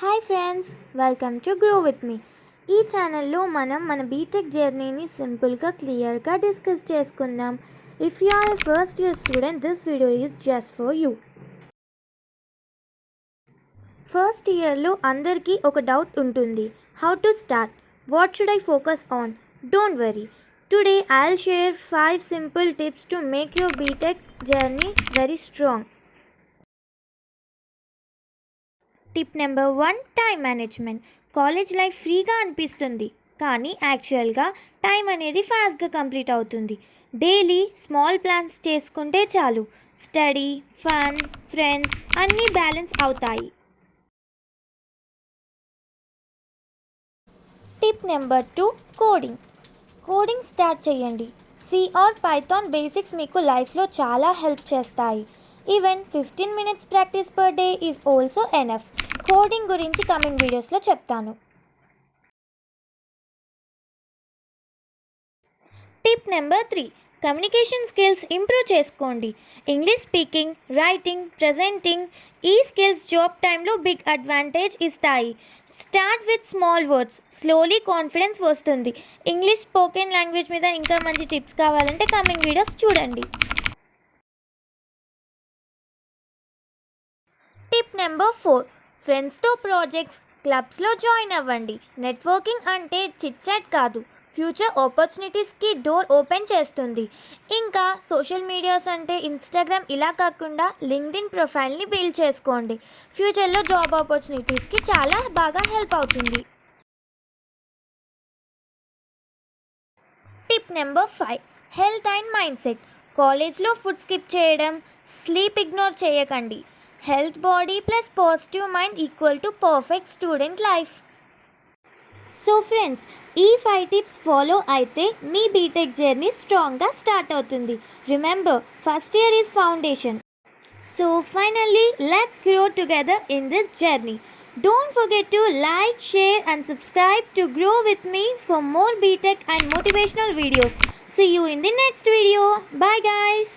Hi friends, welcome to grow with me. ఈ ఛానల్లో మనం మన బీటెక్ జర్నీని సింపుల్గా క్లియర్గా డిస్కస్ చేసుకుందాం. If you are a first year student, this video is just for you. First ఇయర్లో అందరికీ ఒక డౌట్ ఉంటుంది. How to start? What should I focus on? Don't worry, today I'll share 5 simple tips to make your BTech journey very strong. Tip number 1, time management. College life ఫ్రీగా అనిపిస్తుంది, కానీ యాక్చువల్గా time అనేది ఫాస్ట్గా కంప్లీట్ అవుతుంది. Daily small plans చేసుకుంటే చాలు, study, fun, friends అన్నీ బ్యాలెన్స్ అవుతాయి. Tip number 2, coding. Coding start చేయండి. సి ఆర్ పైథాన్ బేసిక్స్ మీకు లైఫ్లో చాలా హెల్ప్ చేస్తాయి. Even 15 minutes practice per day is also enough. Coding గురించి కమింగ్ వీడియోస్లో చెప్తాను. Tip number 3, communication skills improve చేసుకోండి. ఇంగ్లీష్ స్పీకింగ్, రైటింగ్, ప్రజెంటింగ్ ఈ స్కిల్స్ జాబ్ టైంలో బిగ్ అడ్వాంటేజ్ ఇస్తాయి. Start with small words, slowly confidence వస్తుంది. ఇంగ్లీష్ స్పోకెన్ లాంగ్వేజ్ మీద ఇంకా మంచి టిప్స్ కావాలంటే కమింగ్ వీడియోస్ చూడండి. టిప్ నెంబర్ 4, ఫ్రెండ్స్తో ప్రాజెక్ట్స్, క్లబ్స్లో జాయిన్ అవ్వండి. నెట్వర్కింగ్ అంటే చిట్ చాట్ కాదు, ఫ్యూచర్ ఆపర్చునిటీస్కి డోర్ ఓపెన్ చేస్తుంది. ఇంకా సోషల్ మీడియాస్ అంటే ఇన్స్టాగ్రామ్ ఇలా కాకుండా లింక్డ్ఇన్ ప్రొఫైల్ని బిల్డ్ చేసుకోండి. ఫ్యూచర్లో జాబ్ ఆపర్చునిటీస్కి చాలా బాగా హెల్ప్ అవుతుంది. Tip number 5, health and mind set. కాలేజ్లో ఫుడ్ స్కిప్ చేయడం, స్లీప్ ఇగ్నోర్ చేయకండి. Health body plus positive mind equal to perfect student life. So friends, ఈ 5 టిప్స్ ఫాలో అయితే మీ బీటెక్ జర్నీ స్ట్రాంగ్గా స్టార్ట్ అవుతుంది. Remember, first year is foundation. So finally, let's grow together in this journey. Don't forget to like, share and subscribe to grow with me for more BTech and motivational videos. See you in the next video. Bye guys.